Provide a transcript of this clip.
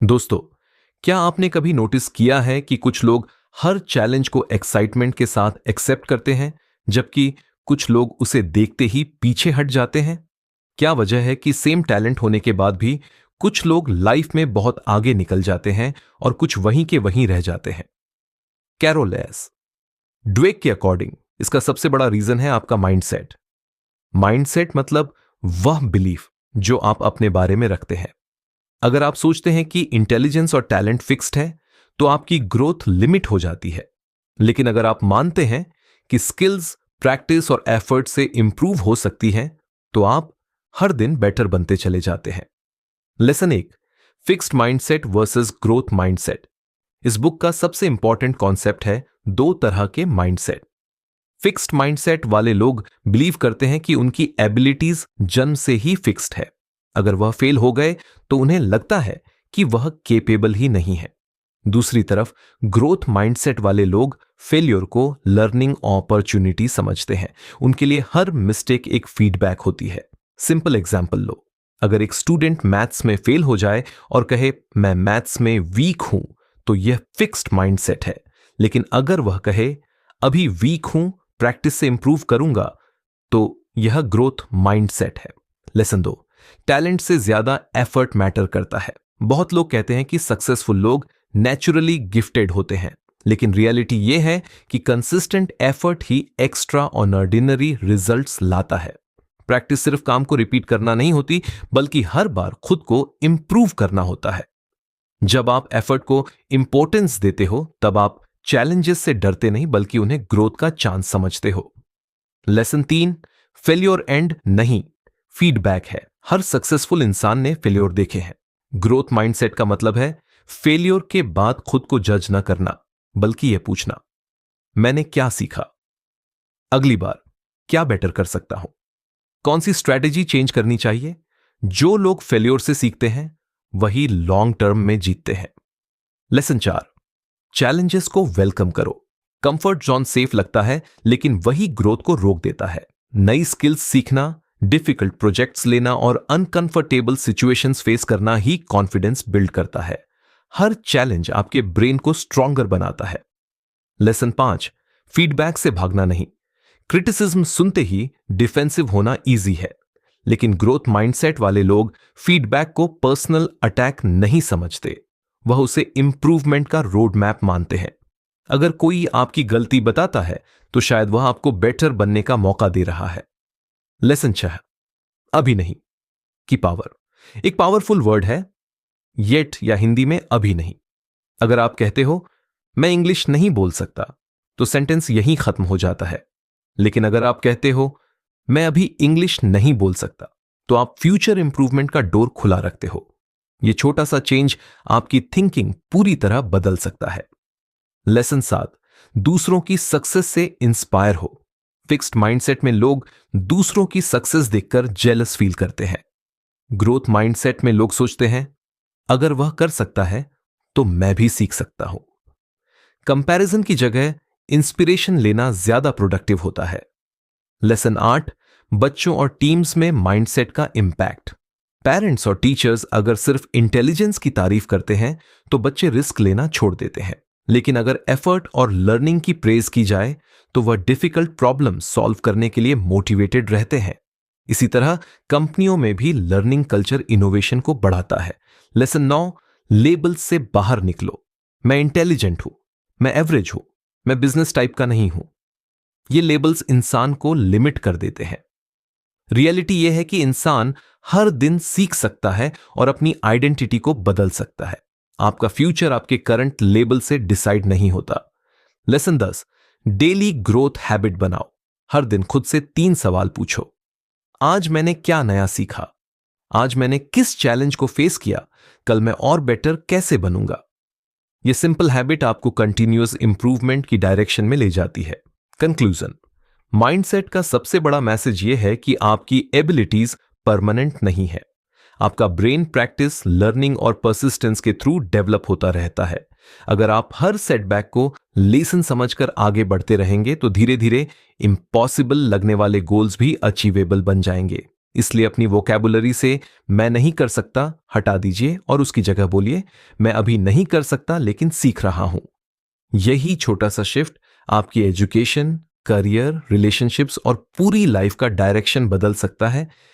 दोस्तों, क्या आपने कभी नोटिस किया है कि कुछ लोग हर चैलेंज को एक्साइटमेंट के साथ एक्सेप्ट करते हैं, जबकि कुछ लोग उसे देखते ही पीछे हट जाते हैं? क्या वजह है कि सेम टैलेंट होने के बाद भी कुछ लोग लाइफ में बहुत आगे निकल जाते हैं और कुछ वहीं के वहीं रह जाते हैं? कैरोल एस ड्वेक के अकॉर्डिंग इसका सबसे बड़ा रीजन है आपका माइंडसेट। माइंडसेट मतलब वह बिलीफ जो आप अपने बारे में रखते हैं। अगर आप सोचते हैं कि इंटेलिजेंस और टैलेंट फिक्स्ड है, तो आपकी ग्रोथ लिमिट हो जाती है। लेकिन अगर आप मानते हैं कि स्किल्स, प्रैक्टिस और एफर्ट से इंप्रूव हो सकती हैं, तो आप हर दिन बेटर बनते चले जाते हैं। Lesson 1, fixed mindset versus growth mindset. इस बुक का सबसे इंपॉर्टेंट कॉन्सेप्ट है दो तरह के माइंडसेट। फिक्स्ड माइंडसेट वाले लोग बिलीव करते हैं कि उनकी एबिलिटीज जन्म से ही फिक्स्ड है। अगर वह फेल हो गए तो उन्हें लगता है कि वह केपेबल ही नहीं है। दूसरी तरफ ग्रोथ माइंडसेट वाले लोग फेलियर को लर्निंग अपॉर्चुनिटी समझते हैं। उनके लिए हर मिस्टेक एक फीडबैक होती है। सिंपल एग्जांपल लो, अगर एक स्टूडेंट मैथ्स में फेल हो जाए और कहे मैं मैथ्स में वीक हूं, तो यह फिक्स्ड माइंडसेट है। लेकिन अगर वह कहे अभी वीक हूं, प्रैक्टिस से इंप्रूव करूंगा, तो यह ग्रोथ माइंडसेट है। लेसन 2, टैलेंट से ज्यादा एफर्ट मैटर करता है। बहुत लोग कहते हैं कि सक्सेसफुल लोग नेचुरली गिफ्टेड होते हैं, लेकिन रियलिटी यह है कि कंसिस्टेंट एफर्ट ही एक्स्ट्रा ऑर्डिनरी रिजल्ट्स लाता है। प्रैक्टिस सिर्फ काम को रिपीट करना नहीं होती, बल्कि हर बार खुद को इंप्रूव करना होता है। जब आप एफर्ट को इंपॉर्टेंस देते हो, तब आप चैलेंजेस से डरते नहीं, बल्कि उन्हें ग्रोथ का चांस समझते हो। लेसन 3, फेल्योर एंड नहीं, फीडबैक है। हर सक्सेसफुल इंसान ने फेल्योर देखे हैं। ग्रोथ माइंडसेट का मतलब है फेल्योर के बाद खुद को जज न करना, बल्कि यह पूछना मैंने क्या सीखा, अगली बार क्या बेटर कर सकता हूं, कौन सी स्ट्रैटेजी चेंज करनी चाहिए। जो लोग फेल्योर से सीखते हैं वही लॉन्ग टर्म में जीतते हैं। लेसन 4, चैलेंजेस को वेलकम करो। कंफर्ट जोन सेफ लगता है, लेकिन वही ग्रोथ को रोक देता है। नई स्किल्स सीखना, डिफिकल्ट प्रोजेक्ट्स लेना और अनकंफर्टेबल सिचुएशंस फेस करना ही कॉन्फिडेंस बिल्ड करता है। हर चैलेंज आपके ब्रेन को स्ट्रॉन्गर बनाता है। लेसन 5, फीडबैक से भागना नहीं। क्रिटिसिज्म सुनते ही डिफेंसिव होना इजी है, लेकिन ग्रोथ माइंडसेट वाले लोग फीडबैक को पर्सनल अटैक नहीं समझते, वह उसे इंप्रूवमेंट का रोड मैप मानते हैं। अगर कोई आपकी गलती बताता है, तो शायद वह आपको बेटर बनने का मौका दे रहा है। लेसन 6, अभी नहीं की पावर। एक पावरफुल वर्ड है येट, या हिंदी में अभी नहीं। अगर आप कहते हो मैं इंग्लिश नहीं बोल सकता, तो सेंटेंस यहीं खत्म हो जाता है। लेकिन अगर आप कहते हो मैं अभी इंग्लिश नहीं बोल सकता, तो आप फ्यूचर इंप्रूवमेंट का डोर खुला रखते हो। यह छोटा सा चेंज आपकी थिंकिंग पूरी तरह बदल सकता है। लेसन 7, दूसरों की सक्सेस से इंस्पायर हो। फिक्स्ड माइंडसेट में लोग दूसरों की सक्सेस देखकर जेलस फील करते हैं। ग्रोथ माइंडसेट में लोग सोचते हैं अगर वह कर सकता है तो मैं भी सीख सकता हूं। कंपैरिजन की जगह इंस्पिरेशन लेना ज्यादा प्रोडक्टिव होता है। लेसन 8, बच्चों और टीम्स में माइंडसेट का इंपैक्ट। पेरेंट्स और टीचर्स अगर सिर्फ इंटेलिजेंस की तारीफ करते हैं, तो बच्चे रिस्क लेना छोड़ देते हैं। लेकिन अगर एफर्ट और लर्निंग की प्रेज की जाए, तो वह डिफिकल्ट प्रॉब्लम सॉल्व करने के लिए मोटिवेटेड रहते हैं। इसी तरह कंपनियों में भी लर्निंग कल्चर इनोवेशन को बढ़ाता है। लेसन 9, लेबल्स से बाहर निकलो। मैं इंटेलिजेंट हूं, मैं एवरेज हूं, मैं बिजनेस टाइप का नहीं हूं। ये लेबल्स इंसान को लिमिट कर देते हैं। रियलिटी यह है कि इंसान हर दिन सीख सकता है और अपनी आइडेंटिटी को बदल सकता है। आपका फ्यूचर आपके करंट लेबल से डिसाइड नहीं होता। लेसन 10, डेली ग्रोथ हैबिट बनाओ। हर दिन खुद से 3 सवाल पूछो। आज मैंने क्या नया सीखा, आज मैंने किस चैलेंज को फेस किया, कल मैं और बेटर कैसे बनूंगा। यह सिंपल हैबिट आपको कंटिन्यूअस इंप्रूवमेंट की डायरेक्शन में ले जाती है। कंक्लूजन, माइंडसेट का सबसे बड़ा मैसेज यह है कि आपकी एबिलिटीज परमानेंट नहीं है। आपका ब्रेन प्रैक्टिस, लर्निंग और परसिस्टेंस के थ्रू डेवलप होता रहता है। अगर आप हर सेटबैक को लेसन समझकर आगे बढ़ते रहेंगे, तो धीरे धीरे इम्पॉसिबल लगने वाले गोल्स भी अचीवेबल बन जाएंगे। इसलिए अपनी वोकैबुलरी से मैं नहीं कर सकता हटा दीजिए और उसकी जगह बोलिए मैं अभी नहीं कर सकता लेकिन सीख रहा हूं। यही छोटा सा शिफ्ट आपकी एजुकेशन, करियर, रिलेशनशिप्स और पूरी लाइफ का डायरेक्शन बदल सकता है,